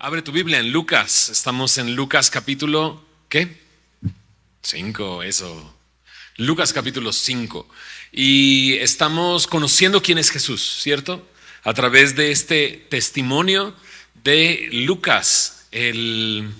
Abre tu Biblia en Lucas. Estamos en Lucas capítulo, ¿qué? 5, eso. Lucas capítulo 5. Y estamos conociendo quién es Jesús, ¿cierto? A través de este testimonio de Lucas, el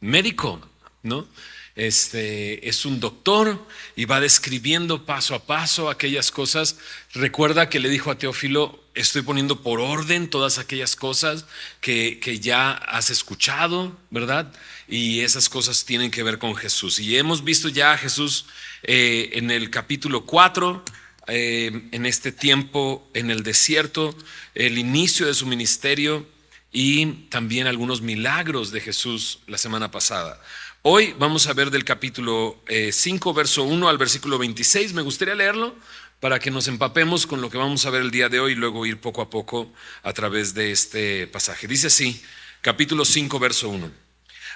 médico, ¿no? Es un doctor y va describiendo paso a paso aquellas cosas. Recuerda que le dijo a Teófilo: estoy poniendo por orden todas aquellas cosas que ya has escuchado, ¿verdad? Y esas cosas tienen que ver con Jesús. Y hemos visto ya a Jesús en el capítulo 4, en este tiempo en el desierto, el inicio de su ministerio y también algunos milagros de Jesús la semana pasada. Hoy vamos a ver del capítulo 5, verso 1 al versículo 26. Me gustaría leerlo para que nos empapemos con lo que vamos a ver el día de hoy y luego ir poco a poco a través de este pasaje. Dice así, capítulo 5, verso 1.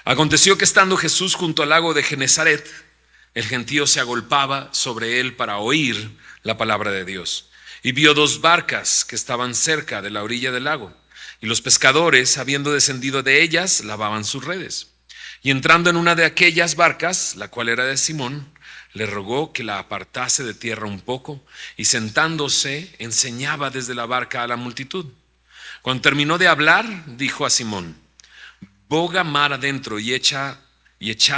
Aconteció que estando Jesús junto al lago de Genezaret, el gentío se agolpaba sobre él para oír la palabra de Dios. Y vio dos barcas que estaban cerca de la orilla del lago, y los pescadores, habiendo descendido de ellas, lavaban sus redes. Y entrando en una de aquellas barcas, la cual era de Simón, le rogó que la apartase de tierra un poco, y sentándose enseñaba desde la barca a la multitud. Cuando terminó de hablar, dijo a Simón: boga mar adentro y echad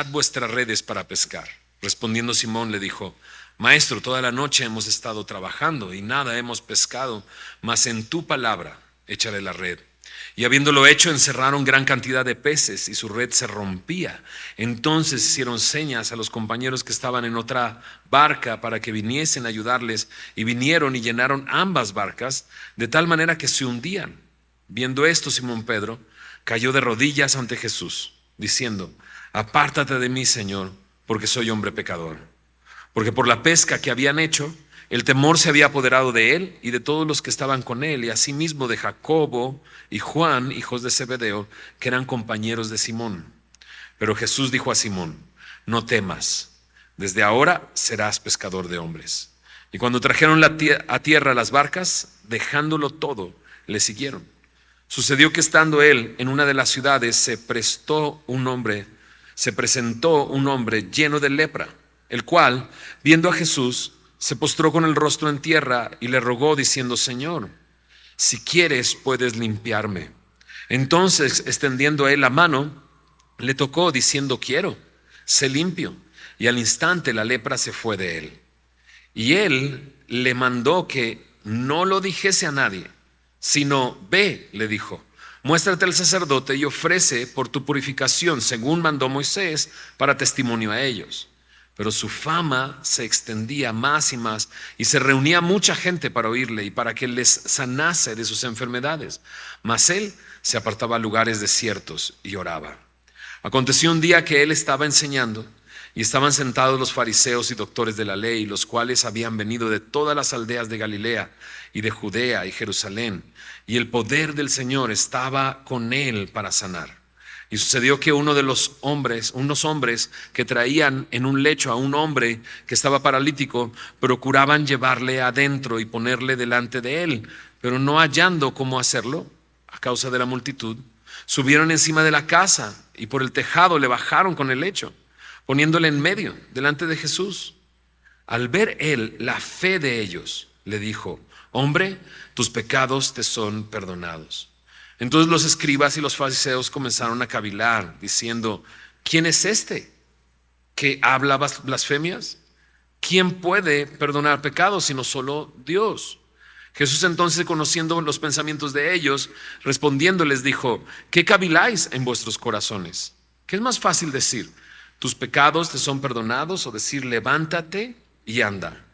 vuestras redes para pescar. Respondiendo Simón le dijo: Maestro, toda la noche hemos estado trabajando y nada hemos pescado, mas en tu palabra echaré la red. Y habiéndolo hecho, encerraron gran cantidad de peces y su red se rompía. Entonces hicieron señas a los compañeros que estaban en otra barca para que viniesen a ayudarles, y vinieron y llenaron ambas barcas de tal manera que se hundían. Viendo esto, Simón Pedro cayó de rodillas ante Jesús, diciendo: apártate de mí, Señor, porque soy hombre pecador. Porque por la pesca que habían hecho, el temor se había apoderado de él y de todos los que estaban con él, y asimismo de Jacobo y Juan, hijos de Zebedeo, que eran compañeros de Simón. Pero Jesús dijo a Simón: no temas, desde ahora serás pescador de hombres. Y cuando trajeron a tierra las barcas, dejándolo todo, le siguieron. Sucedió que estando él en una de las ciudades, se presentó un hombre lleno de lepra, el cual, viendo a Jesús, se postró con el rostro en tierra y le rogó diciendo: Señor, si quieres puedes limpiarme. Entonces, extendiendo a él la mano, le tocó diciendo: quiero, sé limpio. Y al instante la lepra se fue de él. Y él le mandó que no lo dijese a nadie, sino: ve, le dijo, muéstrate al sacerdote y ofrece por tu purificación, según mandó Moisés, para testimonio a ellos. Pero su fama se extendía más y más, y se reunía mucha gente para oírle y para que les sanase de sus enfermedades. Mas él se apartaba a lugares desiertos y oraba. Aconteció un día que él estaba enseñando, y estaban sentados los fariseos y doctores de la ley, los cuales habían venido de todas las aldeas de Galilea y de Judea y Jerusalén, y el poder del Señor estaba con él para sanar. Y sucedió que unos hombres que traían en un lecho a un hombre que estaba paralítico, procuraban llevarle adentro y ponerle delante de él, pero no hallando cómo hacerlo a causa de la multitud, subieron encima de la casa y por el tejado le bajaron con el lecho, poniéndole en medio delante de Jesús. Al ver él la fe de ellos, le dijo: hombre, tus pecados te son perdonados. Entonces los escribas y los fariseos comenzaron a cavilar, diciendo: ¿quién es este que habla blasfemias? ¿Quién puede perdonar pecados sino solo Dios? Jesús entonces, conociendo los pensamientos de ellos, respondiendo les dijo: ¿qué caviláis en vuestros corazones? ¿Qué es más fácil decir: tus pecados te son perdonados, o decir: levántate y anda?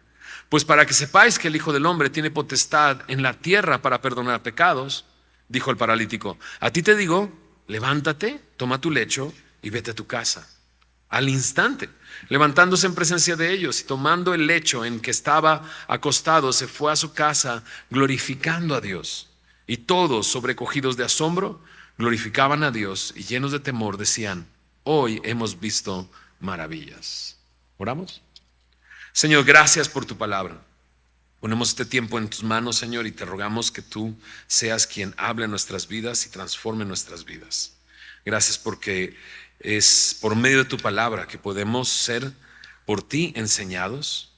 Pues para que sepáis que el Hijo del Hombre tiene potestad en la tierra para perdonar pecados, dijo el paralítico, a ti te digo, levántate, toma tu lecho y vete a tu casa. Al instante, levantándose en presencia de ellos y tomando el lecho en que estaba acostado, se fue a su casa glorificando a Dios. Y todos, sobrecogidos de asombro, glorificaban a Dios, y llenos de temor decían: hoy hemos visto maravillas. ¿Oramos? Señor, gracias por tu palabra. Ponemos este tiempo en tus manos, Señor, y te rogamos que tú seas quien hable en nuestras vidas y transforme nuestras vidas. Gracias porque es por medio de tu palabra que podemos ser por ti enseñados,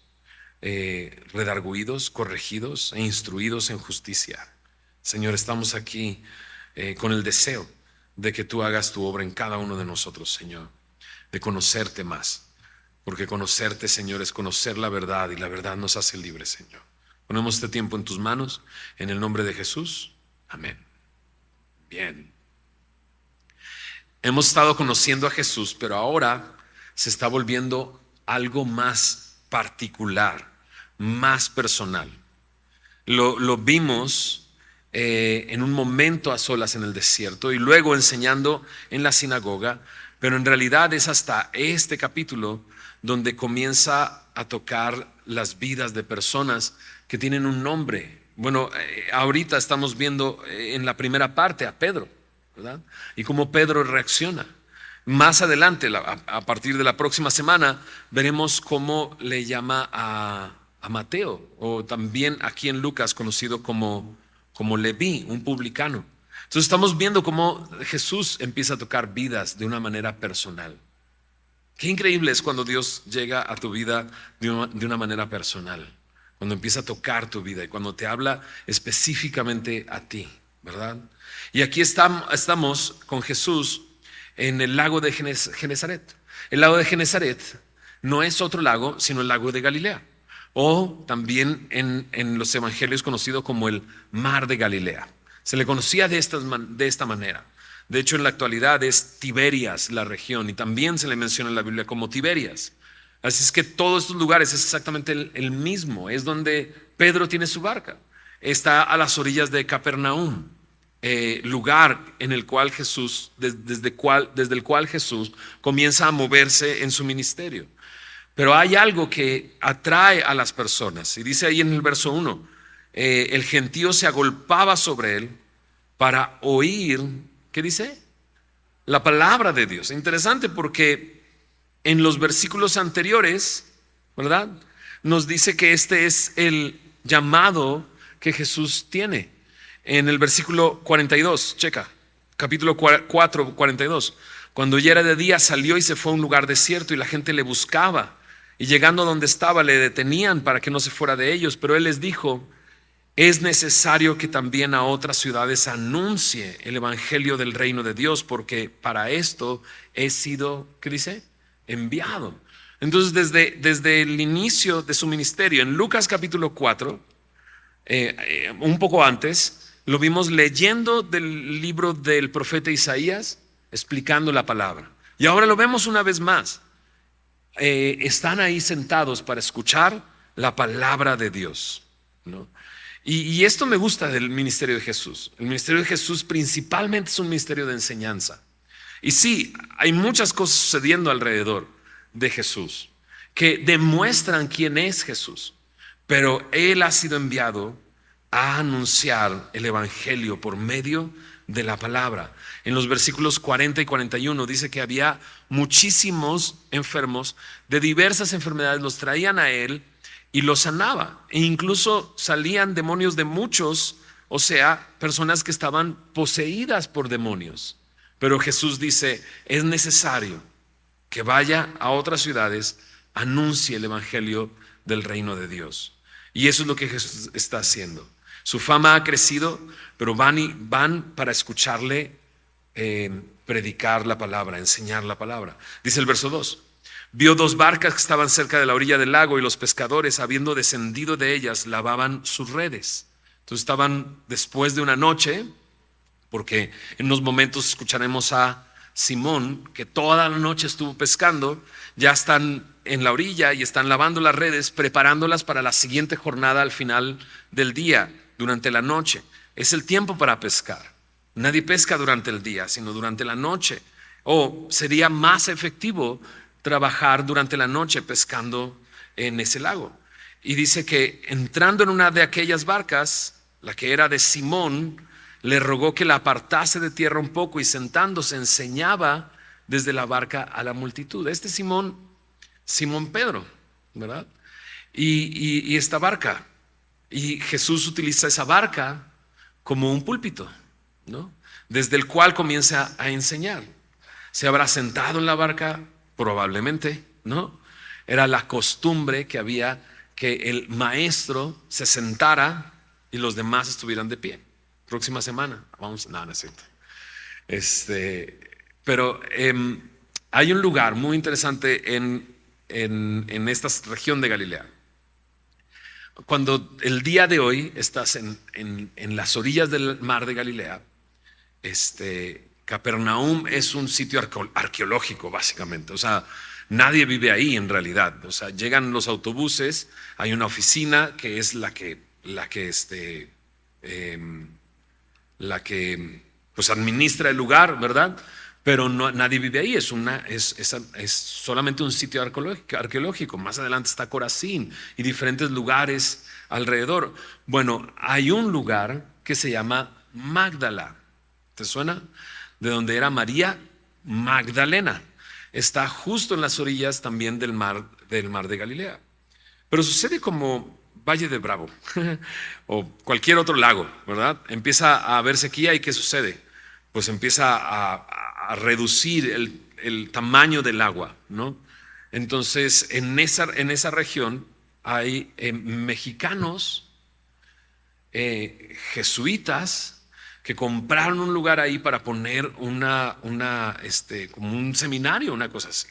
redarguidos, corregidos e instruidos en justicia. Señor, estamos aquí con el deseo de que tú hagas tu obra en cada uno de nosotros, Señor, de conocerte más, porque conocerte, Señor, es conocer la verdad y la verdad nos hace libres, Señor. Ponemos este tiempo en tus manos, en el nombre de Jesús. Amén. Bien. Hemos estado conociendo a Jesús, pero ahora se está volviendo algo más particular, más personal. Lo vimos en un momento a solas en el desierto y luego enseñando en la sinagoga, pero en realidad es hasta este capítulo donde comienza a tocar las vidas de personas que tienen un nombre. Bueno, ahorita estamos viendo en la primera parte a Pedro, ¿verdad? Y cómo Pedro reacciona. Más adelante, a partir de la próxima semana, veremos cómo le llama a Mateo, o también aquí en Lucas conocido como Leví, un publicano. Entonces estamos viendo cómo Jesús empieza a tocar vidas de una manera personal. Qué increíble es cuando Dios llega a tu vida de una manera personal, cuando empieza a tocar tu vida y cuando te habla específicamente a ti, ¿verdad? Y aquí estamos con Jesús en el lago de Genezaret. El lago de Genezaret no es otro lago, sino el lago de Galilea, o también en los evangelios conocido como el mar de Galilea. Se le conocía de esta manera. De hecho, en la actualidad es Tiberias la región y también se le menciona en la Biblia como Tiberias. Así es que todos estos lugares es exactamente el mismo. Es donde Pedro tiene su barca. Está a las orillas de Capernaum, lugar en el cual Jesús, desde el cual Jesús comienza a moverse en su ministerio. Pero hay algo que atrae a las personas. Y dice ahí en el verso 1, el gentío se agolpaba sobre él para oír, ¿qué dice? La palabra de Dios. Interesante porque en los versículos anteriores, ¿verdad? Nos dice que este es el llamado que Jesús tiene. En el versículo 42, checa, capítulo 4, 42. Cuando ya era de día salió y se fue a un lugar desierto y la gente le buscaba. Y llegando a donde estaba le detenían para que no se fuera de ellos. Pero él les dijo, es necesario que también a otras ciudades anuncie el evangelio del reino de Dios, porque para esto he sido, ¿qué dice? Enviado. Entonces desde el inicio de su ministerio, en Lucas capítulo 4, un poco antes, lo vimos leyendo del libro del profeta Isaías, explicando la palabra. Y ahora lo vemos una vez más. Están ahí sentados para escuchar la palabra de Dios, ¿no? Y esto me gusta del ministerio de Jesús. El ministerio de Jesús principalmente es un ministerio de enseñanza. Y sí, hay muchas cosas sucediendo alrededor de Jesús que demuestran quién es Jesús, pero Él ha sido enviado a anunciar el evangelio por medio de la palabra. En los versículos 40 y 41 dice que había muchísimos enfermos de diversas enfermedades, los traían a Él y los sanaba. E incluso salían demonios de muchos, o sea, personas que estaban poseídas por demonios. Pero Jesús dice, es necesario que vaya a otras ciudades, anuncie el evangelio del reino de Dios. Y eso es lo que Jesús está haciendo. Su fama ha crecido, pero van para escucharle predicar la palabra, enseñar la palabra. Dice el verso 2, vio dos barcas que estaban cerca de la orilla del lago y los pescadores, habiendo descendido de ellas, lavaban sus redes. Entonces estaban después de una noche, porque en unos momentos escucharemos a Simón, que toda la noche estuvo pescando, ya están en la orilla y están lavando las redes, preparándolas para la siguiente jornada al final del día, durante la noche. Es el tiempo para pescar. Nadie pesca durante el día, sino durante la noche. O sería más efectivo trabajar durante la noche pescando en ese lago. Y dice que entrando en una de aquellas barcas, la que era de Simón, le rogó que la apartase de tierra un poco y sentándose enseñaba desde la barca a la multitud. Este Simón Pedro, ¿verdad? Y esta barca. Y Jesús utiliza esa barca como un púlpito, ¿no? desde el cual comienza a enseñar. ¿Se habrá sentado en la barca? Probablemente, ¿no? Era la costumbre que había que el maestro se sentara y los demás estuvieran de pie. Próxima semana, vamos, no es cierto. Pero hay un lugar muy interesante en esta región de Galilea. Cuando el día de hoy estás en las orillas del mar de Galilea, Capernaum es un sitio arqueológico básicamente. O sea, nadie vive ahí en realidad. O sea, llegan los autobuses, hay una oficina que es la que pues administra el lugar, ¿verdad? Pero nadie vive ahí, es solamente un sitio arqueológico. Más adelante está Corazín y diferentes lugares alrededor. Bueno, hay un lugar que se llama Magdala. ¿Te suena? De donde era María Magdalena. Está justo en las orillas también del mar de Galilea. Pero sucede como Valle de Bravo o cualquier otro lago, ¿verdad? Empieza a haber sequía y ¿qué sucede? Pues empieza a reducir el tamaño del agua, ¿no? Entonces, en esa región hay mexicanos, jesuitas, que compraron un lugar ahí para poner como un seminario, una cosa así.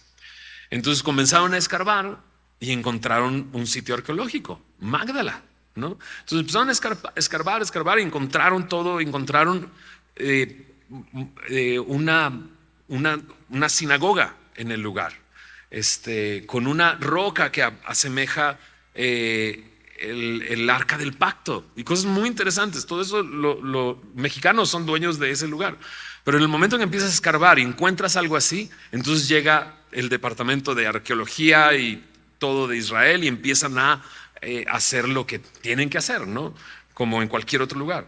Entonces comenzaron a escarbar y encontraron un sitio arqueológico, Magdala, ¿no? Entonces empezaron a escarbar y encontraron todo, encontraron una sinagoga en el lugar, con una roca que asemeja el arca del pacto y cosas muy interesantes. Todo eso, los mexicanos son dueños de ese lugar. Pero en el momento en que empiezas a escarbar y encuentras algo así, entonces llega el departamento de arqueología y todo de Israel y empiezan a hacer lo que tienen que hacer, ¿no? Como en cualquier otro lugar.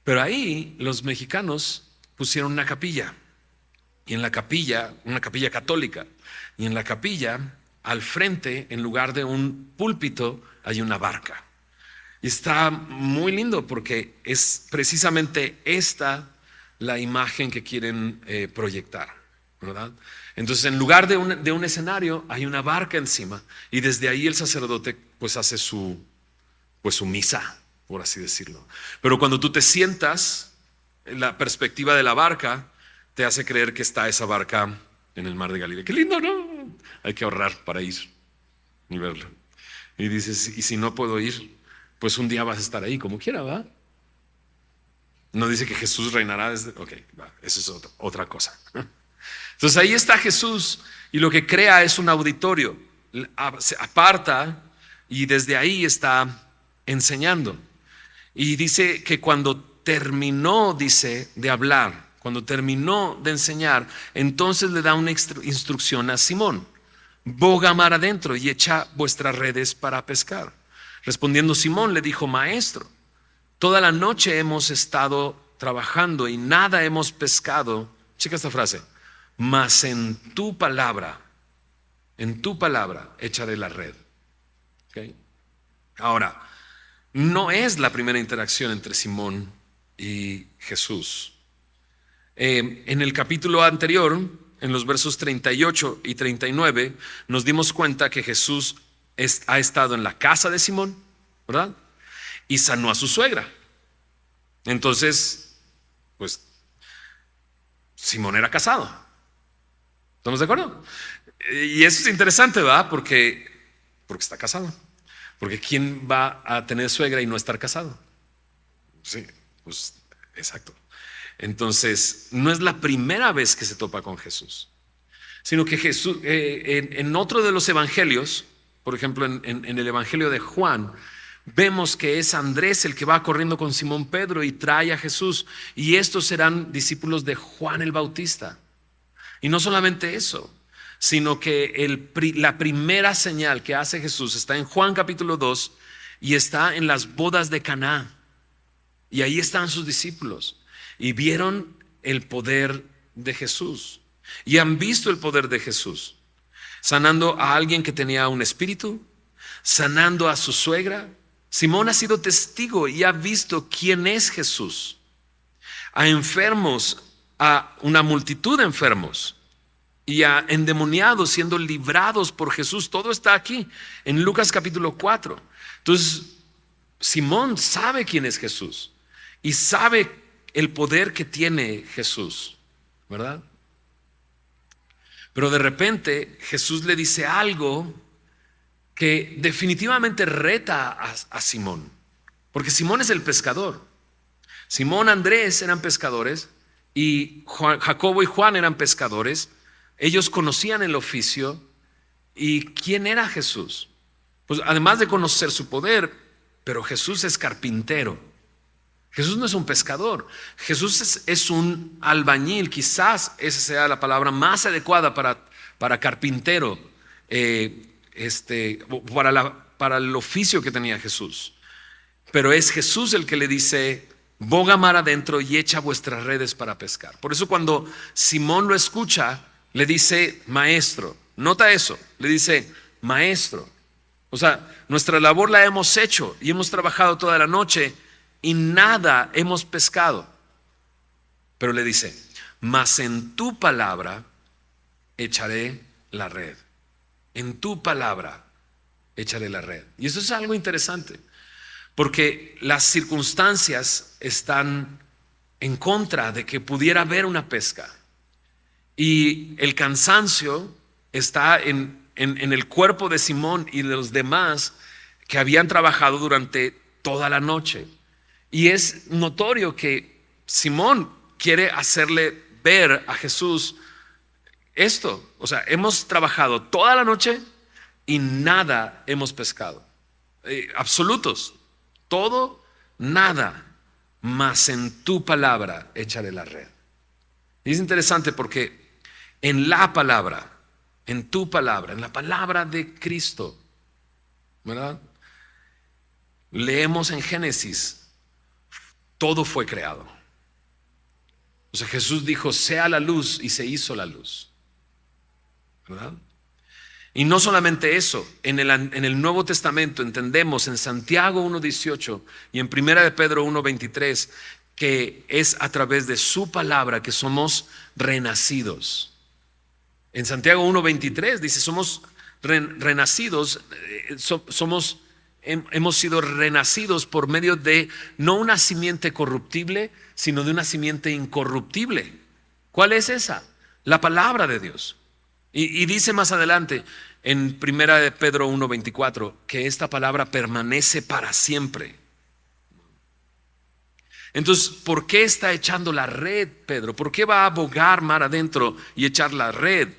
Pero ahí los mexicanos pusieron una capilla, y en la capilla, una capilla católica, y en la capilla, al frente, en lugar de un púlpito, hay una barca. Y está muy lindo porque es precisamente esta la imagen que quieren proyectar, ¿verdad? Entonces, en lugar de un escenario, hay una barca encima, y desde ahí el sacerdote pues hace su misa, por así decirlo. Pero cuando tú te sientas, la perspectiva de la barca te hace creer que está esa barca en el mar de Galilea. Qué lindo, ¿no? Hay que ahorrar para ir y verlo. Y dices, y si no puedo ir, pues un día vas a estar ahí como quiera, ¿va? No dice que Jesús reinará desde... Ok, va, eso es otra cosa. Entonces ahí está Jesús y lo que crea es un auditorio. Se aparta y desde ahí está enseñando. Y dice que cuando terminó, dice, de hablar, cuando terminó de enseñar, entonces le da una instrucción a Simón: boga mar adentro y echa vuestras redes para pescar. Respondiendo Simón le dijo: Maestro, toda la noche hemos estado trabajando y nada hemos pescado. Checa esta frase: mas en tu palabra echaré la red. ¿Okay? Ahora, no es la primera interacción entre Simón y Jesús. En el capítulo anterior, en los versos 38 y 39, nos dimos cuenta que Jesús ha estado en la casa de Simón, ¿verdad? Y sanó a su suegra. Entonces, pues, Simón era casado. ¿Estamos de acuerdo? Y eso es interesante, ¿verdad? Porque está casado. Porque ¿quién va a tener suegra y no estar casado? Sí, pues exacto. Entonces, no es la primera vez que se topa con Jesús, sino que Jesús, en otro de los evangelios, por ejemplo, en el evangelio de Juan, vemos que es Andrés el que va corriendo con Simón Pedro y trae a Jesús, y estos serán discípulos de Juan el Bautista. Y no solamente eso, sino que la primera señal que hace Jesús está en Juan capítulo 2 y está en las bodas de Caná. Y ahí están sus discípulos y vieron el poder de Jesús y han visto el poder de Jesús, sanando a alguien que tenía un espíritu, sanando a su suegra. Simón ha sido testigo y ha visto quién es Jesús. a enfermos, a una multitud de enfermos y a endemoniados siendo librados por Jesús. Todo está aquí en Lucas capítulo 4. Entonces, Simón sabe quién es Jesús y sabe el poder que tiene Jesús, ¿verdad? Pero de repente Jesús le dice algo que definitivamente reta a Simón, porque Simón es el pescador. Simón, Andrés eran pescadores y Jacobo y Juan eran pescadores. Ellos conocían el oficio. ¿Y quién era Jesús? Pues además de conocer su poder, pero Jesús es carpintero. Jesús no es un pescador. Jesús es un albañil. Quizás esa sea la palabra más adecuada para carpintero, para el oficio que tenía Jesús. Pero es Jesús el que le dice: boga mar adentro y echa vuestras redes para pescar. Por eso cuando Simón lo escucha, le dice maestro. Nota eso, le dice maestro. O sea, nuestra labor la hemos hecho y hemos trabajado toda la noche y nada hemos pescado. Pero le dice: mas en tu palabra echaré la red. En tu palabra echaré la red. Y eso es algo interesante, porque las circunstancias están en contra de que pudiera haber una pesca. Y el cansancio está en el cuerpo de Simón y de los demás que habían trabajado durante toda la noche. Y es notorio que Simón quiere hacerle ver a Jesús esto. O sea, hemos trabajado toda la noche y nada hemos pescado. Absolutos. Todo, nada. Mas en tu palabra echaré la red. Y es interesante porque en la palabra, en tu palabra, en la palabra de Cristo, ¿verdad? Leemos en Génesis, todo fue creado. O sea, Jesús dijo: sea la luz, y se hizo la luz, ¿verdad? Y no solamente eso, en el Nuevo Testamento entendemos en Santiago 1:18 y en Primera de Pedro 1:23 que es a través de su palabra que somos renacidos. En Santiago 1:23 dice: somos renacidos, hemos sido renacidos por medio de no una simiente corruptible, sino de una simiente incorruptible. ¿Cuál es esa? La palabra de Dios. Y dice más adelante en Primera de Pedro 1:24 que esta palabra permanece para siempre. Entonces, ¿por qué está echando la red, Pedro? ¿Por qué va a bogar mar adentro y echar la red?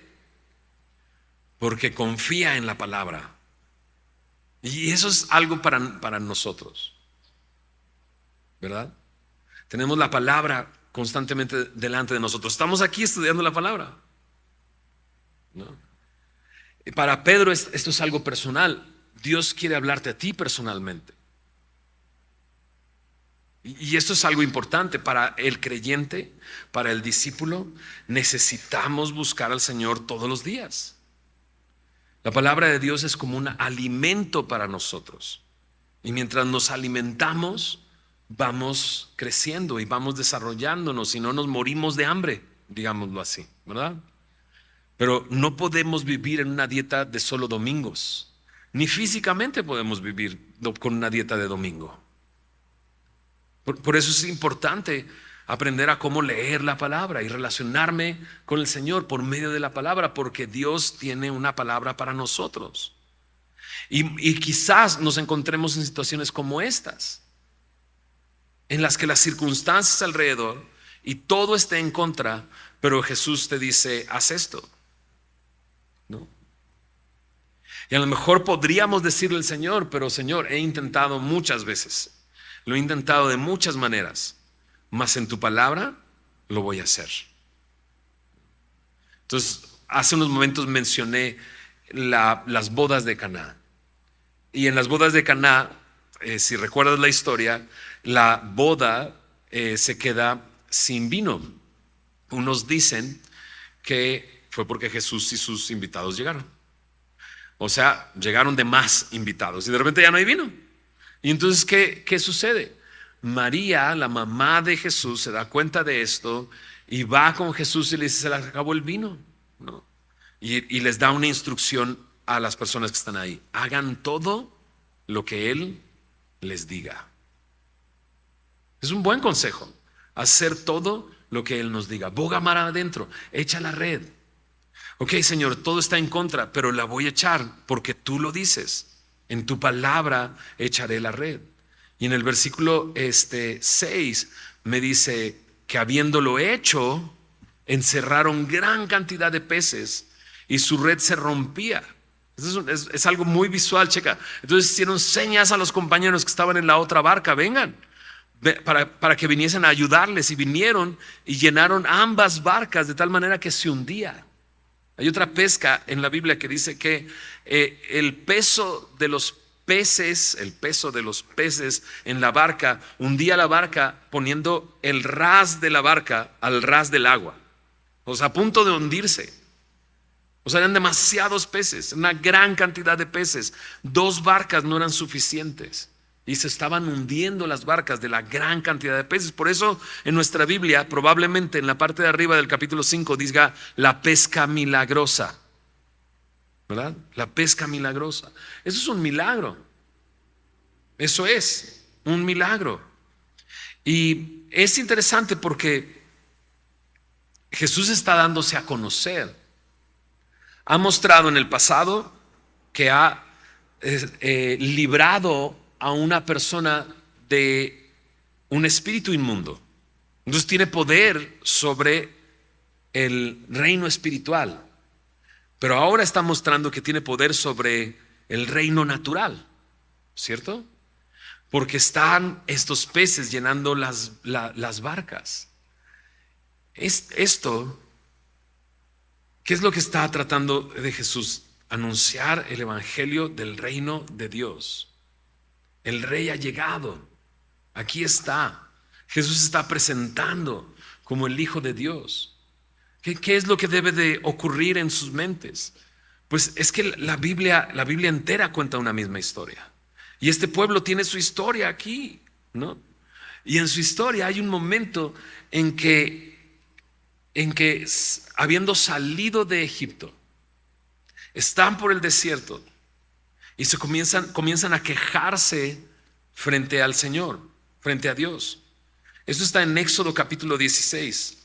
Porque confía en la palabra. Y eso es algo para nosotros, ¿verdad? Tenemos la palabra constantemente delante de nosotros. Estamos aquí estudiando la palabra, ¿no? Y para Pedro esto es algo personal. Dios quiere hablarte a ti personalmente. Y esto es algo importante para el creyente, para el discípulo. Necesitamos buscar al Señor todos los días. La palabra de Dios es como un alimento para nosotros. Y mientras nos alimentamos, vamos creciendo y vamos desarrollándonos y no nos morimos de hambre, digámoslo así, ¿verdad? Pero no podemos vivir en una dieta de solo domingos, ni físicamente podemos vivir con una dieta de domingo. Por eso es importante aprender a cómo leer la palabra y relacionarme con el Señor por medio de la palabra, porque Dios tiene una palabra para nosotros. Y quizás nos encontremos en situaciones como estas, en las que las circunstancias alrededor y todo esté en contra, pero Jesús te dice: haz esto, ¿no? Y a lo mejor podríamos decirle al Señor: pero Señor, he intentado muchas veces, lo he intentado de muchas maneras, mas en tu palabra lo voy a hacer. Entonces, hace unos momentos mencioné las bodas de Caná. Y en las bodas de Caná, si recuerdas la historia, la boda se queda sin vino. Unos dicen que fue porque Jesús y sus invitados llegaron. O sea, llegaron de más invitados y de repente ya no hay vino. Y entonces, ¿qué sucede? María, la mamá de Jesús, se da cuenta de esto y va con Jesús y le dice: se les acabó el vino, ¿no? Y les da una instrucción a las personas que están ahí: hagan todo lo que Él les diga. Es un buen consejo, hacer todo lo que Él nos diga. Boga mar adentro, echa la red. Ok, Señor, todo está en contra, pero la voy a echar porque tú lo dices. En tu palabra echaré la red. Y en el versículo 6 me dice que habiéndolo hecho, encerraron gran cantidad de peces y su red se rompía. Es algo muy visual, checa. Entonces hicieron señas a los compañeros que estaban en la otra barca: vengan, para que viniesen a ayudarles. Y vinieron y llenaron ambas barcas de tal manera que se hundía. Hay otra pesca en la Biblia que dice que el peso de los peces en la barca hundía la barca, poniendo el ras de la barca al ras del agua. O sea, a punto de hundirse. O sea, eran demasiados peces, una gran cantidad de peces. 2 barcas no eran suficientes y se estaban hundiendo las barcas de la gran cantidad de peces. Por eso en nuestra Biblia, probablemente en la parte de arriba del capítulo 5, diga la pesca milagrosa, ¿verdad? La pesca milagrosa. Eso es un milagro. Eso es un milagro. Y es interesante porque Jesús está dándose a conocer. Ha mostrado en el pasado que ha librado a una persona de un espíritu inmundo. Entonces tiene poder sobre el reino espiritual. Pero ahora está mostrando que tiene poder sobre el reino natural, ¿cierto? Porque están estos peces llenando las barcas. Esto, ¿qué es lo que está tratando de Jesús? Anunciar el evangelio del reino de Dios. El rey ha llegado. Aquí está. Jesús está presentando como el Hijo de Dios. ¿Qué es lo que debe de ocurrir en sus mentes? Pues es que la Biblia entera cuenta una misma historia. Y este pueblo tiene su historia aquí, ¿no? Y en su historia hay un momento en que habiendo salido de Egipto, están por el desierto y se comienzan a quejarse frente al Señor, frente a Dios. Esto está en Éxodo capítulo 16.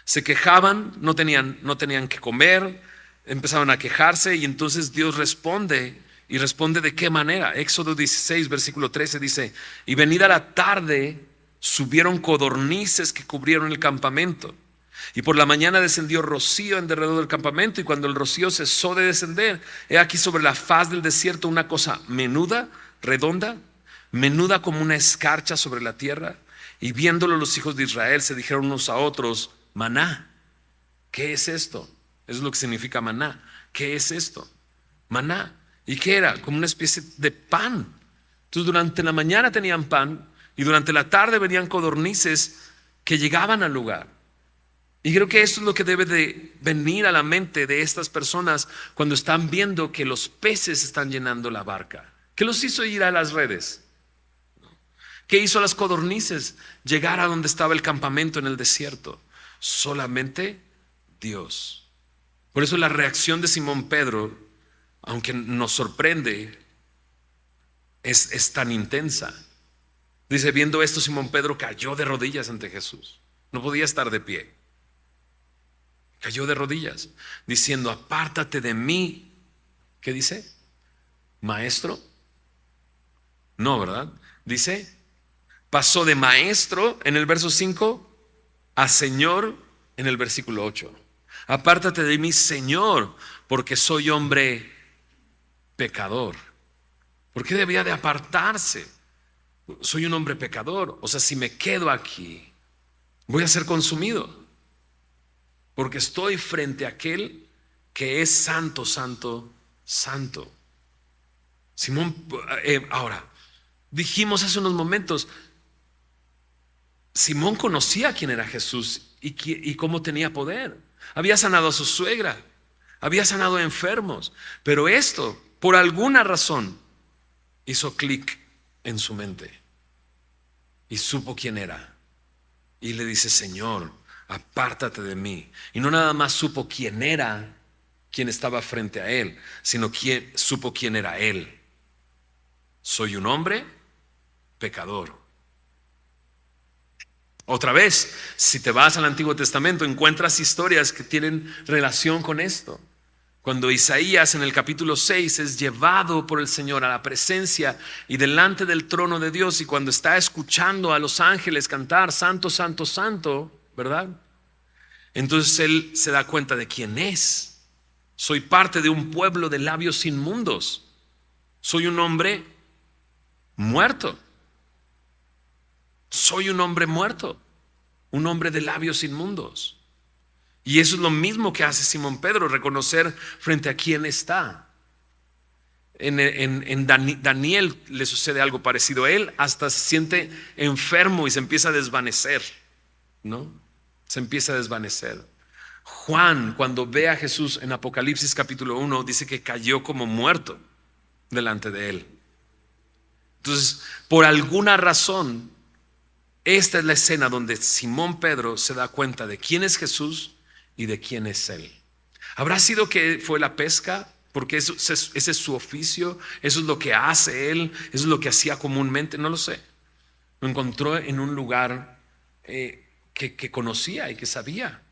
Se quejaban, no tenían que comer, empezaban a quejarse y entonces Dios responde. ¿Y responde de qué manera? Éxodo 16, versículo 13 dice: y venida la tarde, subieron codornices que cubrieron el campamento. Y por la mañana descendió rocío en derredor del campamento, y cuando el rocío cesó de descender, he aquí sobre la faz del desierto una cosa menuda, redonda, menuda como una escarcha sobre la tierra. Y viéndolo los hijos de Israel se dijeron unos a otros: maná. ¿Qué es esto? Eso es lo que significa maná. ¿Qué es esto? Maná. ¿Y qué era? Como una especie de pan. Entonces durante la mañana tenían pan y durante la tarde venían codornices que llegaban al lugar. Y creo que eso es lo que debe de venir a la mente de estas personas cuando están viendo que los peces están llenando la barca. ¿Qué los hizo ir a las redes? ¿Qué hizo a las codornices llegar a donde estaba el campamento en el desierto? Solamente Dios. Por eso la reacción de Simón Pedro, aunque nos sorprende, es tan intensa. Dice: viendo esto, Simón Pedro cayó de rodillas ante Jesús. No podía estar de pie. Cayó de rodillas, diciendo: apártate de mí. ¿Qué dice? ¿Maestro? No, ¿verdad? Dice, pasó de maestro en el verso 5 a Señor en el versículo 8. Apártate de mí, Señor, porque soy hombre pecador. ¿Por qué debía de apartarse? Soy un hombre pecador. O sea, si me quedo aquí, voy a ser consumido, porque estoy frente a aquel que es santo, santo, santo. Simón, ahora, dijimos hace unos momentos, Simón conocía quién era Jesús y cómo tenía poder. Había sanado a su suegra, había sanado a enfermos, pero esto, por alguna razón, hizo clic en su mente. y supo quién era. Y le dice: Señor, apártate de mí. Y no nada más supo quién era quien estaba frente a él, sino supo quién era él. Soy un hombre pecador. Otra vez, si te vas al Antiguo Testamento, encuentras historias que tienen relación con esto. Cuando Isaías en el capítulo 6 es llevado por el Señor a la presencia y delante del trono de Dios, y cuando está escuchando a los ángeles cantar santo, santo, santo, ¿verdad? Entonces él se da cuenta de quién es. Soy parte de un pueblo de labios inmundos. Soy un hombre muerto. Soy un hombre muerto, un hombre de labios inmundos. Y eso es lo mismo que hace Simón Pedro, reconocer frente a quién está. En Daniel le sucede algo parecido. Él hasta se siente enfermo y se empieza a desvanecer, ¿no? Se empieza a desvanecer. Juan, cuando ve a Jesús en Apocalipsis capítulo 1, dice que cayó como muerto delante de él. Entonces, por alguna razón, esta es la escena donde Simón Pedro se da cuenta de quién es Jesús y de quién es él. ¿Habrá sido que fue la pesca? Porque ese es su oficio, eso es lo que hace él, eso es lo que hacía comúnmente, no lo sé. Lo encontró en un lugar que conocía y que sabía.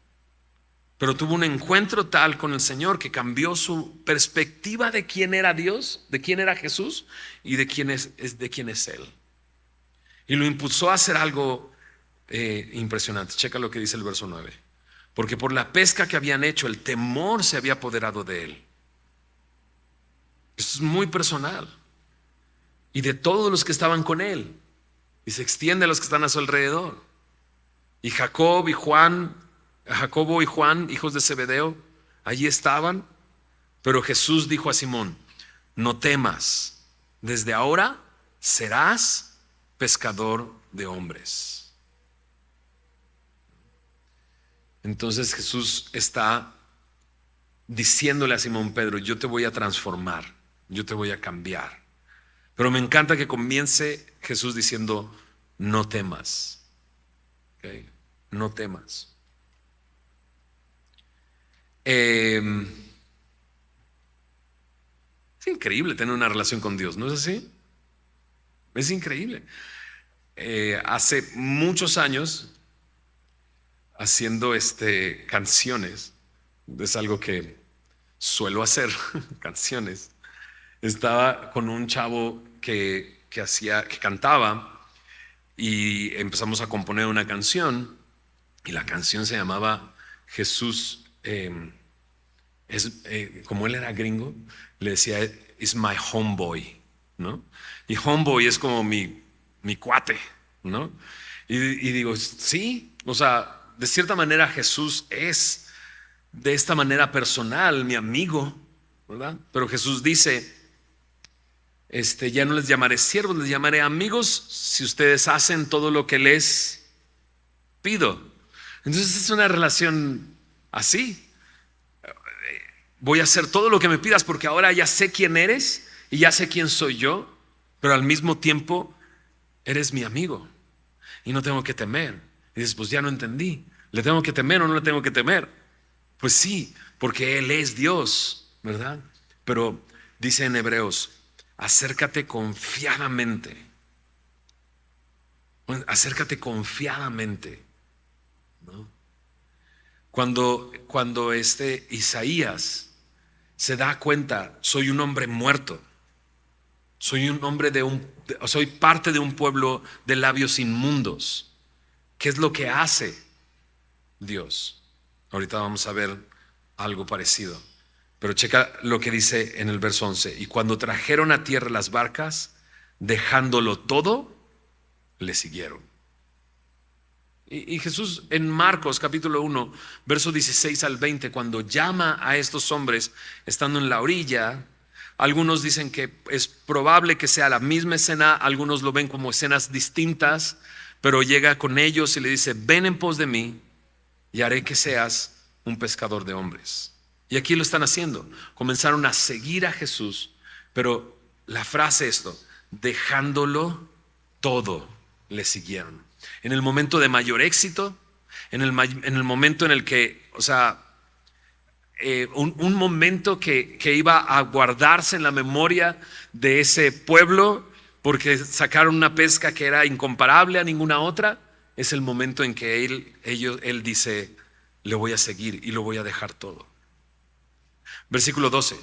Pero tuvo un encuentro tal con el Señor que cambió su perspectiva de quién era Dios, de quién era Jesús y de quién es él. Y lo impulsó a hacer algo impresionante. Checa lo que dice el verso 9. Porque por la pesca que habían hecho, el temor se había apoderado de él. Esto es muy personal. Y de todos los que estaban con él. Y se extiende a los que están a su alrededor. Y Jacobo y Juan, hijos de Zebedeo, allí estaban. Pero Jesús dijo a Simón: no temas, desde ahora serás pescador de hombres. Entonces Jesús está diciéndole a Simón Pedro: yo te voy a transformar, yo te voy a cambiar. Pero me encanta que comience Jesús diciendo: no temas. ¿Okay? No temas. Es increíble tener una relación con Dios, ¿no es así? Es increíble. Hace muchos años, haciendo canciones, es algo que suelo hacer, canciones. Estaba con un chavo que cantaba, y empezamos a componer una canción, y la canción se llamaba Jesús. Como él era gringo, le decía: "Is my homeboy", ¿no? Y homeboy es como mi cuate, ¿no? Y digo, sí, o sea, de cierta manera Jesús es de esta manera personal mi amigo, ¿verdad? Pero Jesús dice: ya no les llamaré siervos, les llamaré amigos si ustedes hacen todo lo que les pido. Entonces es una relación así. Voy a hacer todo lo que me pidas porque ahora ya sé quién eres y ya sé quién soy yo, pero al mismo tiempo eres mi amigo y no tengo que temer. Y dices: pues ya no entendí, ¿le tengo que temer o no le tengo que temer? Pues sí, porque Él es Dios, ¿verdad? Pero dice en Hebreos: acércate confiadamente. Acércate confiadamente, ¿no? Cuando Isaías se da cuenta: soy un hombre muerto, soy un hombre soy parte de un pueblo de labios inmundos. ¿Qué es lo que hace Dios? Ahorita vamos a ver algo parecido, pero checa lo que dice en el verso 11: y cuando trajeron a tierra las barcas, dejándolo todo, le siguieron. Y Jesús en Marcos capítulo 1, verso 16 al 20, cuando llama a estos hombres estando en la orilla, algunos dicen que es probable que sea la misma escena, algunos lo ven como escenas distintas, pero llega con ellos y le dice: ven en pos de mí y haré que seas un pescador de hombres. Y aquí lo están haciendo, comenzaron a seguir a Jesús, pero la frase dejándolo todo, le siguieron. En el momento de mayor éxito, en el momento en el que, un momento que iba a guardarse en la memoria de ese pueblo, porque sacaron una pesca que era incomparable a ninguna otra, es el momento en que él dice: le voy a seguir y lo voy a dejar todo. Versículo 12.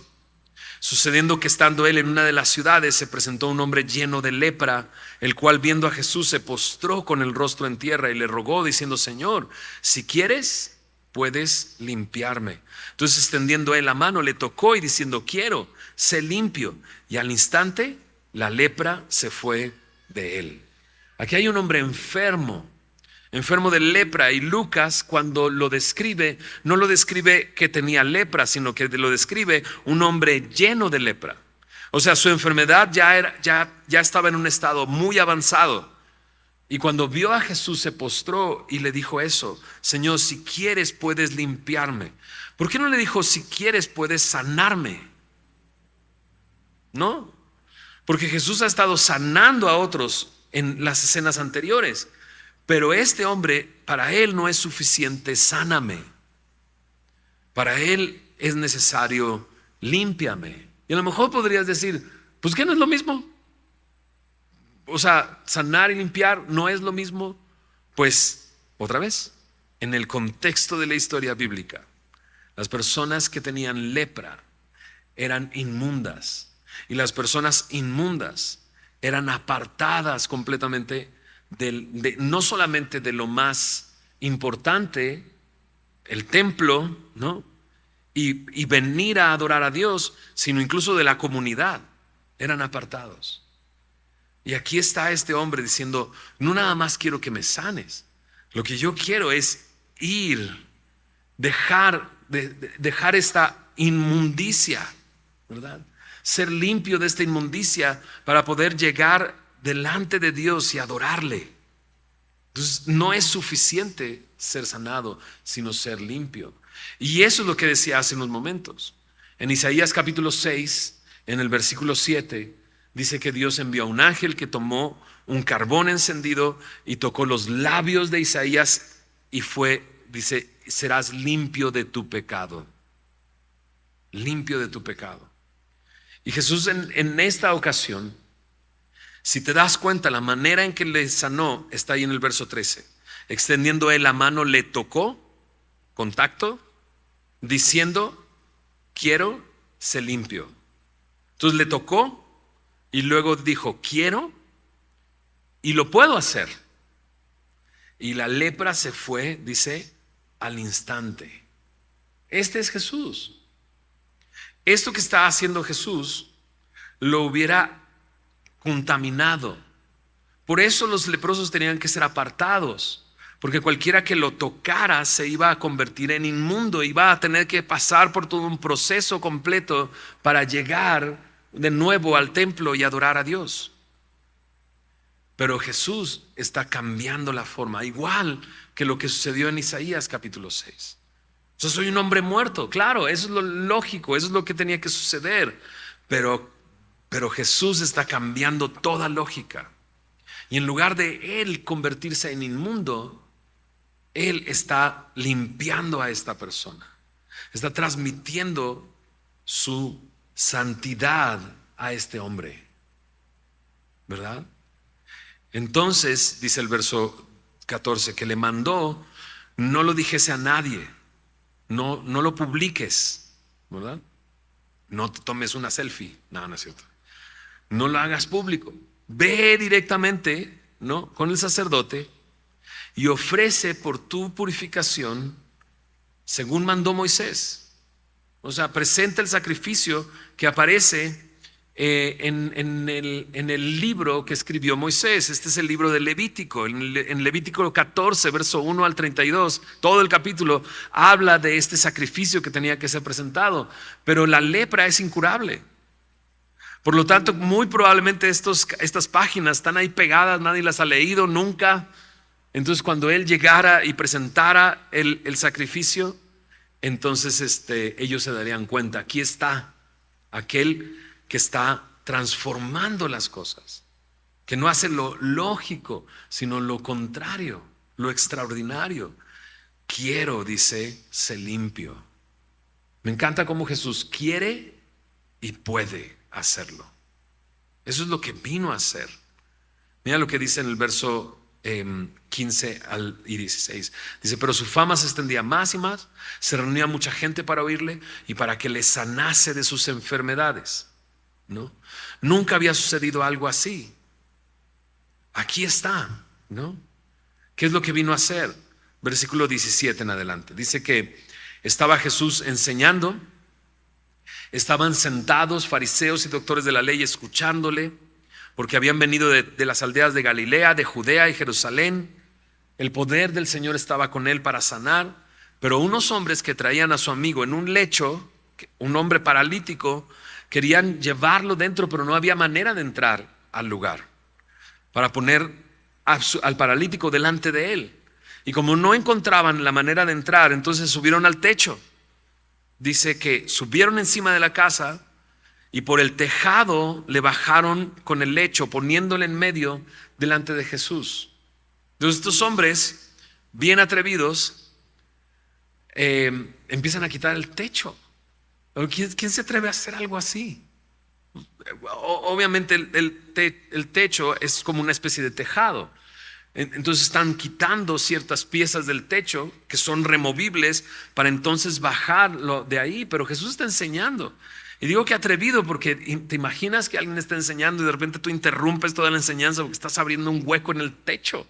Sucediendo que estando él en una de las ciudades, se presentó un hombre lleno de lepra, el cual viendo a Jesús se postró con el rostro en tierra y le rogó diciendo: Señor, si quieres, puedes limpiarme. Entonces, extendiendo él la mano, le tocó y diciendo: quiero, sé limpio. Y al instante la lepra se fue de él. Aquí hay un hombre enfermo de lepra, y Lucas, cuando lo describe, no lo describe que tenía lepra, sino que lo describe un hombre lleno de lepra. O sea, su enfermedad ya estaba en un estado muy avanzado. Y cuando vio a Jesús se postró y le dijo eso: Señor, si quieres puedes limpiarme. ¿Por qué no le dijo: si quieres puedes sanarme? No, porque Jesús ha estado sanando a otros en las escenas anteriores. Pero este hombre, para él no es suficiente: sáname. Para él es necesario: límpiame. Y a lo mejor podrías decir: pues ¿qué no es lo mismo? O sea, sanar y limpiar no es lo mismo. Pues otra vez, en el contexto de la historia bíblica, las personas que tenían lepra eran inmundas, y las personas inmundas eran apartadas completamente no solamente de lo más importante, el templo, ¿no? Y venir a adorar a Dios, sino incluso de la comunidad. Eran apartados. Y aquí está este hombre diciendo: no nada más quiero que me sanes, lo que yo quiero es dejar esta inmundicia, ¿verdad? Ser limpio de esta inmundicia para poder llegar delante de Dios y adorarle. Entonces, no es suficiente ser sanado, sino ser limpio. Y eso es lo que decía hace unos momentos. En Isaías capítulo 6, en el versículo 7, dice que Dios envió a un ángel que tomó un carbón encendido y tocó los labios de Isaías, y dice: serás limpio de tu pecado. Limpio de tu pecado. Y Jesús en esta ocasión, si te das cuenta, la manera en que le sanó está ahí en el verso 13. Extendiendo él la mano, le tocó, contacto, diciendo: quiero, sé limpio. Entonces le tocó y luego dijo: quiero y lo puedo hacer. Y la lepra se fue, dice, al instante. Este es Jesús. Esto que está haciendo Jesús lo hubiera contaminado. Por eso los leprosos tenían que ser apartados, porque cualquiera que lo tocara se iba a convertir en inmundo, iba a tener que pasar por todo un proceso completo para llegar de nuevo al templo y adorar a Dios. Pero Jesús está cambiando la forma, igual que lo que sucedió en Isaías capítulo 6. Yo soy un hombre muerto, claro, eso es lo lógico, eso es lo que tenía que suceder, pero Jesús está cambiando toda lógica. Y en lugar de él convertirse en inmundo, él está limpiando a esta persona. Está transmitiendo su santidad a este hombre, ¿verdad? Entonces, dice el verso 14, que le mandó: no lo dijese a nadie, no lo publiques, ¿verdad? No te tomes una selfie, no es cierto. No lo hagas público. Ve directamente, ¿no?, con el sacerdote y ofrece por tu purificación según mandó Moisés. O sea, presenta el sacrificio que aparece en el libro que escribió Moisés. Este es el libro de Levítico. En Levítico 14, verso 1 al 32, todo el capítulo habla de este sacrificio que tenía que ser presentado. Pero la lepra es incurable. Por lo tanto, muy probablemente estas páginas están ahí pegadas, nadie las ha leído nunca. Entonces, cuando él llegara y presentara el sacrificio, entonces ellos se darían cuenta: aquí está aquel que está transformando las cosas, que no hace lo lógico, sino lo contrario, lo extraordinario. Quiero, dice, ser limpio. Me encanta cómo Jesús quiere y puede hacerlo. Eso es lo que vino a hacer. Mira lo que dice en el verso 15 y 16. Dice, pero su fama se extendía más y más, se reunía mucha gente para oírle y para que le sanase de sus enfermedades, ¿no? Nunca había sucedido algo así. Aquí está, ¿no? ¿Qué es lo que vino a hacer? Versículo 17 en adelante. Dice que estaba Jesús enseñando, estaban sentados fariseos y doctores de la ley escuchándole, porque habían venido de las aldeas de Galilea, de Judea y Jerusalén. El poder del Señor estaba con él para sanar, pero unos hombres que traían a su amigo en un lecho, un hombre paralítico, querían llevarlo dentro, pero no había manera de entrar al lugar para poner al paralítico delante de él. Y como no encontraban la manera de entrar, entonces subieron al techo. Dice que subieron encima de la casa y por el tejado le bajaron con el lecho, poniéndole en medio delante de Jesús. Entonces estos hombres, bien atrevidos, empiezan a quitar el techo. ¿Quién se atreve a hacer algo así? Obviamente el techo es como una especie de tejado. Entonces están quitando ciertas piezas del techo que son removibles para entonces bajarlo de ahí. Pero Jesús está enseñando. Y digo que atrevido porque te imaginas que alguien está enseñando y de repente tú interrumpes toda la enseñanza porque estás abriendo un hueco en el techo.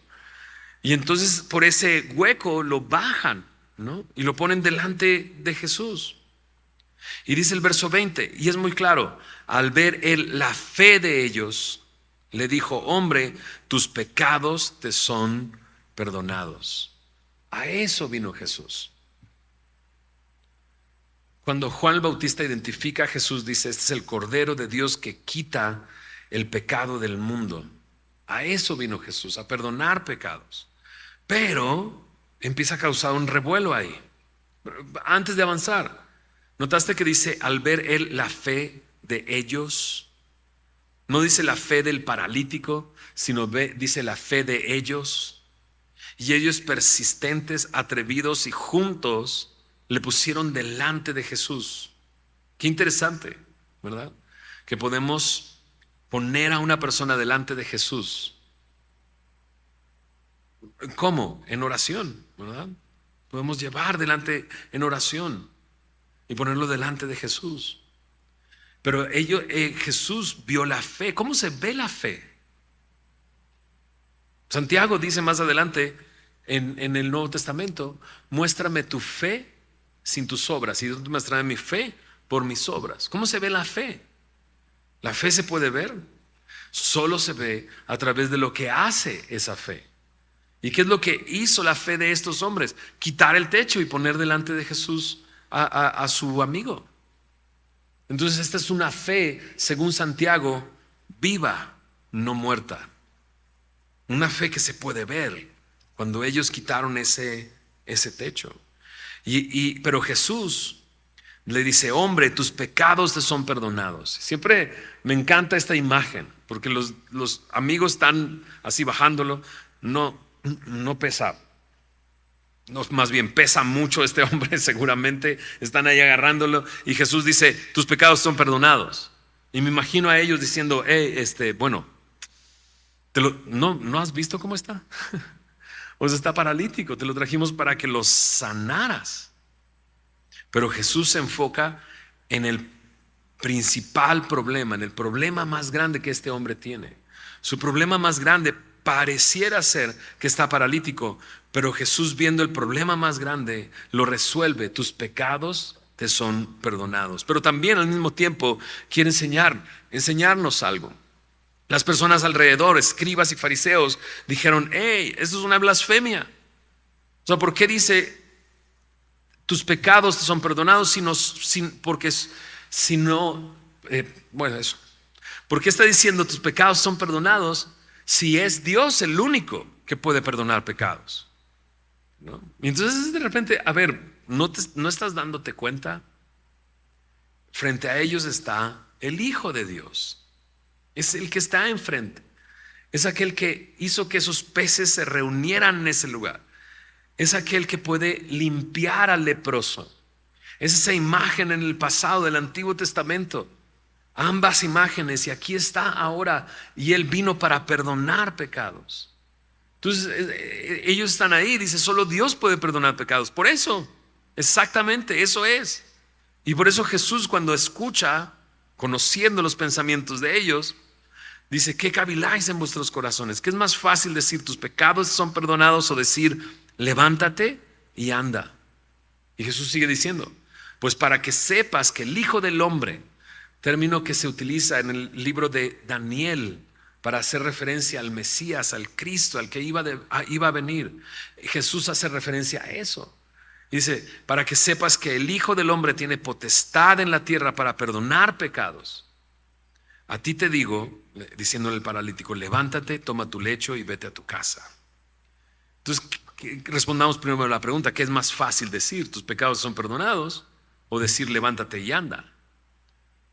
Y entonces por ese hueco lo bajan, ¿no? Y lo ponen delante de Jesús. Y dice el verso 20, y es muy claro, al ver él la fe de ellos, le dijo, hombre, tus pecados te son perdonados. A eso vino Jesús. Cuando Juan el Bautista identifica a Jesús, dice, este es el Cordero de Dios que quita el pecado del mundo. A eso vino Jesús, a perdonar pecados. Pero empieza a causar un revuelo ahí. Antes de avanzar, ¿notaste que dice, al ver él la fe de ellos? No dice la fe del paralítico, sino dice la fe de ellos. Y ellos persistentes, atrevidos y juntos le pusieron delante de Jesús. Qué interesante, ¿verdad? Que podemos poner a una persona delante de Jesús. ¿Cómo? En oración, ¿verdad? Podemos llevar delante en oración y ponerlo delante de Jesús. Pero Jesús vio la fe. ¿Cómo se ve la fe? Santiago dice más adelante en el Nuevo Testamento, muéstrame tu fe sin tus obras y Dios muéstrame mi fe por mis obras. ¿Cómo se ve la fe? La fe se puede ver, solo se ve a través de lo que hace esa fe. ¿Y qué es lo que hizo la fe de estos hombres? Quitar el techo y poner delante de Jesús a su amigo. Entonces esta es una fe, según Santiago, viva, no muerta. Una fe que se puede ver cuando ellos quitaron ese techo. Pero Jesús le dice, hombre, tus pecados te son perdonados. Siempre me encanta esta imagen, porque los amigos están así bajándolo. No pesa. No, más bien pesa mucho este hombre, seguramente están ahí agarrándolo y Jesús dice, tus pecados son perdonados. Y me imagino a ellos diciendo, bueno, ¿no has visto cómo está? O sea, está paralítico, te lo trajimos para que lo sanaras. Pero Jesús se enfoca en el principal problema, en el problema más grande que este hombre tiene. Su problema más grande pareciera ser que está paralítico, pero Jesús, viendo el problema más grande, lo resuelve. Tus pecados te son perdonados. Pero también al mismo tiempo quiere enseñarnos algo. Las personas alrededor, escribas y fariseos, dijeron, esto es una blasfemia. O sea, ¿por qué dice tus pecados te son perdonados ¿por qué está diciendo tus pecados son perdonados si es Dios el único que puede perdonar pecados? ¿No? Y entonces de repente, a ver, ¿no estás dándote cuenta? Frente a ellos está el Hijo de Dios. Es el que está enfrente. Es aquel que hizo que esos peces se reunieran en ese lugar. Es aquel que puede limpiar al leproso. Es esa imagen en el pasado del Antiguo Testamento. Ambas imágenes, y aquí está ahora. Y Él vino para perdonar pecados. Entonces ellos están ahí, dice, solo Dios puede perdonar pecados. Por eso, exactamente, eso es. Y por eso Jesús, cuando escucha, conociendo los pensamientos de ellos, dice, ¿qué caviláis en vuestros corazones? ¿Qué es más fácil decir, tus pecados son perdonados, o decir, levántate y anda? Y Jesús sigue diciendo, pues para que sepas que el Hijo del Hombre, término que se utiliza en el libro de Daniel para hacer referencia al Mesías, al Cristo, al que iba a venir. Jesús hace referencia a eso. Dice, para que sepas que el Hijo del Hombre tiene potestad en la tierra para perdonar pecados. A ti te digo, diciéndole al paralítico, levántate, toma tu lecho y vete a tu casa. Entonces, respondamos primero a la pregunta, ¿qué es más fácil decir? ¿Tus pecados son perdonados? O decir, levántate y anda.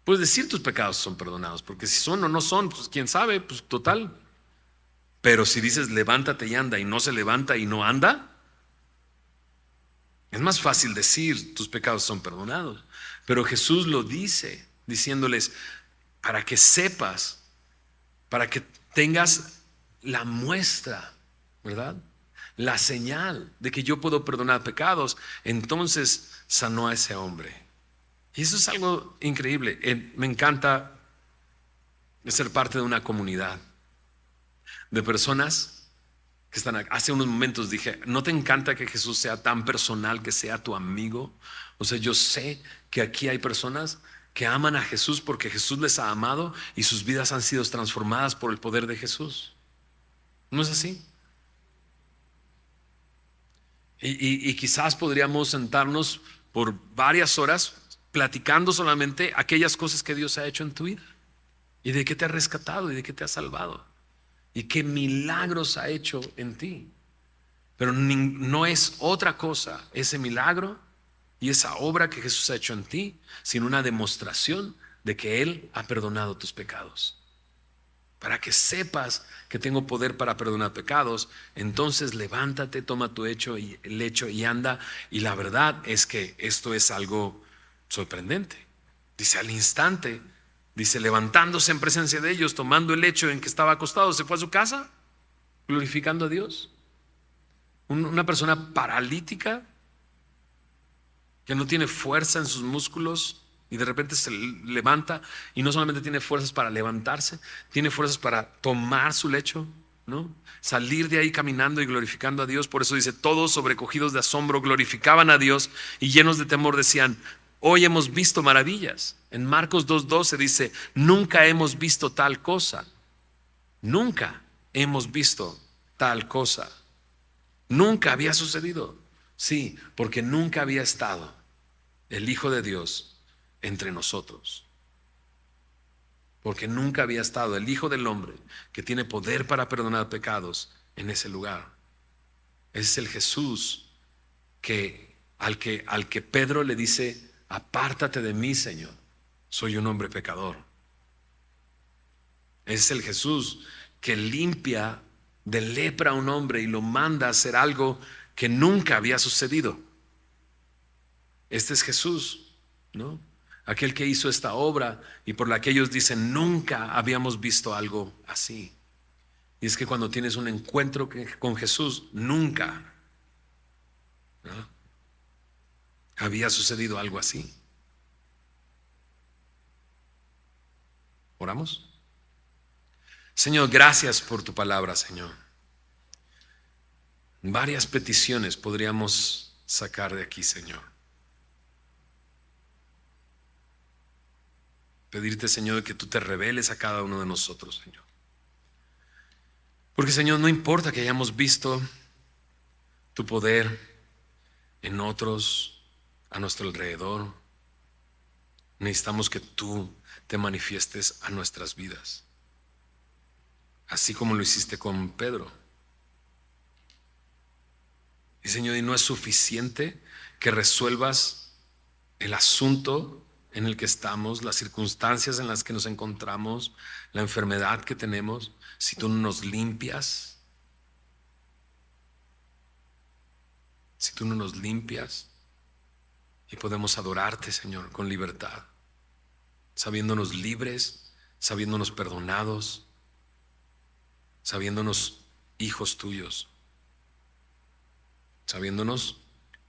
Puedes decir tus pecados son perdonados, porque si son o no son, pues quién sabe, pues total. Pero si dices levántate y anda y no se levanta y no anda, es más fácil decir tus pecados son perdonados. Pero Jesús lo dice, diciéndoles, para que sepas, para que tengas la muestra, ¿verdad? La señal de que yo puedo perdonar pecados. Entonces sanó a ese hombre. Y eso es algo increíble. Me encanta ser parte de una comunidad de personas que están acá. Hace unos momentos dije, ¿no te encanta que Jesús sea tan personal, que sea tu amigo? O sea, yo sé que aquí hay personas que aman a Jesús porque Jesús les ha amado y sus vidas han sido transformadas por el poder de Jesús. ¿No es así? Y quizás podríamos sentarnos por varias horas platicando solamente aquellas cosas que Dios ha hecho en tu vida y de qué te ha rescatado y de qué te ha salvado y qué milagros ha hecho en ti. Pero no es otra cosa ese milagro y esa obra que Jesús ha hecho en ti, sino una demostración de que Él ha perdonado tus pecados. Para que sepas que tengo poder para perdonar pecados, entonces levántate, toma tu lecho y anda. Y la verdad es que esto es algo sorprendente. Dice al instante, dice levantándose en presencia de ellos, tomando el lecho en que estaba acostado, se fue a su casa, glorificando a Dios. Una persona paralítica que no tiene fuerza en sus músculos y de repente se levanta y no solamente tiene fuerzas para levantarse, tiene fuerzas para tomar su lecho, ¿no? Salir de ahí caminando y glorificando a Dios. Por eso dice, todos sobrecogidos de asombro glorificaban a Dios y llenos de temor decían, hoy hemos visto maravillas. En Marcos 2:12 dice, nunca hemos visto tal cosa. Nunca hemos visto tal cosa. Nunca había sucedido. Sí, porque nunca había estado el Hijo de Dios entre nosotros. Porque nunca había estado el Hijo del Hombre que tiene poder para perdonar pecados en ese lugar. Ese es el Jesús al que Pedro le dice, apártate de mí, Señor, soy un hombre pecador. Ese es el Jesús que limpia de lepra a un hombre y lo manda a hacer algo que nunca había sucedido. Este es Jesús, ¿no? Aquel que hizo esta obra y por la que ellos dicen nunca habíamos visto algo así. Y es que cuando tienes un encuentro con Jesús, nunca, ¿no?, había sucedido algo así. ¿Oramos? Señor, gracias por tu palabra, Señor. Varias peticiones podríamos sacar de aquí, Señor. Pedirte, Señor, que tú te reveles a cada uno de nosotros, Señor. Porque, Señor, no importa que hayamos visto tu poder en otros, a nuestro alrededor, necesitamos que tú te manifiestes a nuestras vidas, así como lo hiciste con Pedro. Y, Señor, y no es suficiente que resuelvas el asunto en el que estamos, las circunstancias en las que nos encontramos, la enfermedad que tenemos, si tú no nos limpias, si tú no nos limpias, y podemos adorarte, Señor, con libertad, sabiéndonos libres, sabiéndonos perdonados, sabiéndonos hijos tuyos, sabiéndonos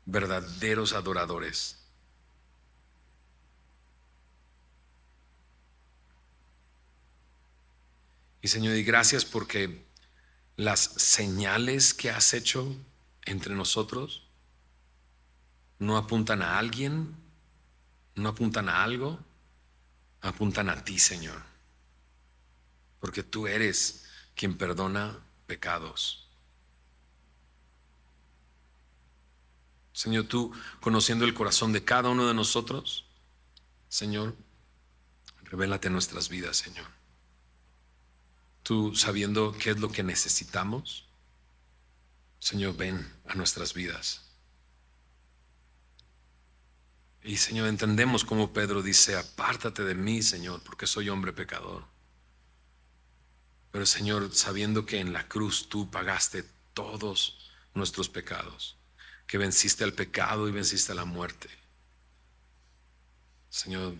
verdaderos adoradores. Y Señor, y gracias porque las señales que has hecho entre nosotros no apuntan a alguien, no apuntan a algo, apuntan a ti, Señor, porque tú eres quien perdona pecados. Señor, tú conociendo el corazón de cada uno de nosotros, Señor, revélate en nuestras vidas, Señor. Tú sabiendo qué es lo que necesitamos, Señor, ven a nuestras vidas. Y Señor, entendemos como Pedro dice, apártate de mí, Señor, porque soy hombre pecador. Pero Señor, sabiendo que en la cruz tú pagaste todos nuestros pecados, que venciste al pecado y venciste a la muerte. Señor,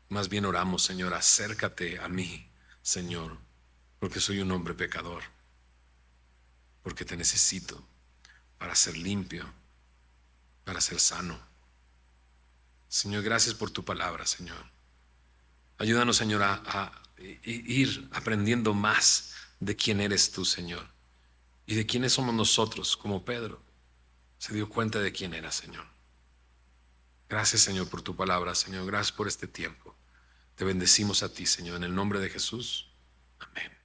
más bien oramos, Señor, acércate a mí, Señor, porque soy un hombre pecador, porque te necesito para ser limpio, para ser sano. Señor, gracias por tu palabra, Señor. Ayúdanos, Señor, a ir aprendiendo más de quién eres tú, Señor, y de quiénes somos nosotros, como Pedro se dio cuenta de quién era, Señor. Gracias, Señor, por tu palabra, Señor. Gracias por este tiempo. Te bendecimos a ti, Señor, en el nombre de Jesús. Amén.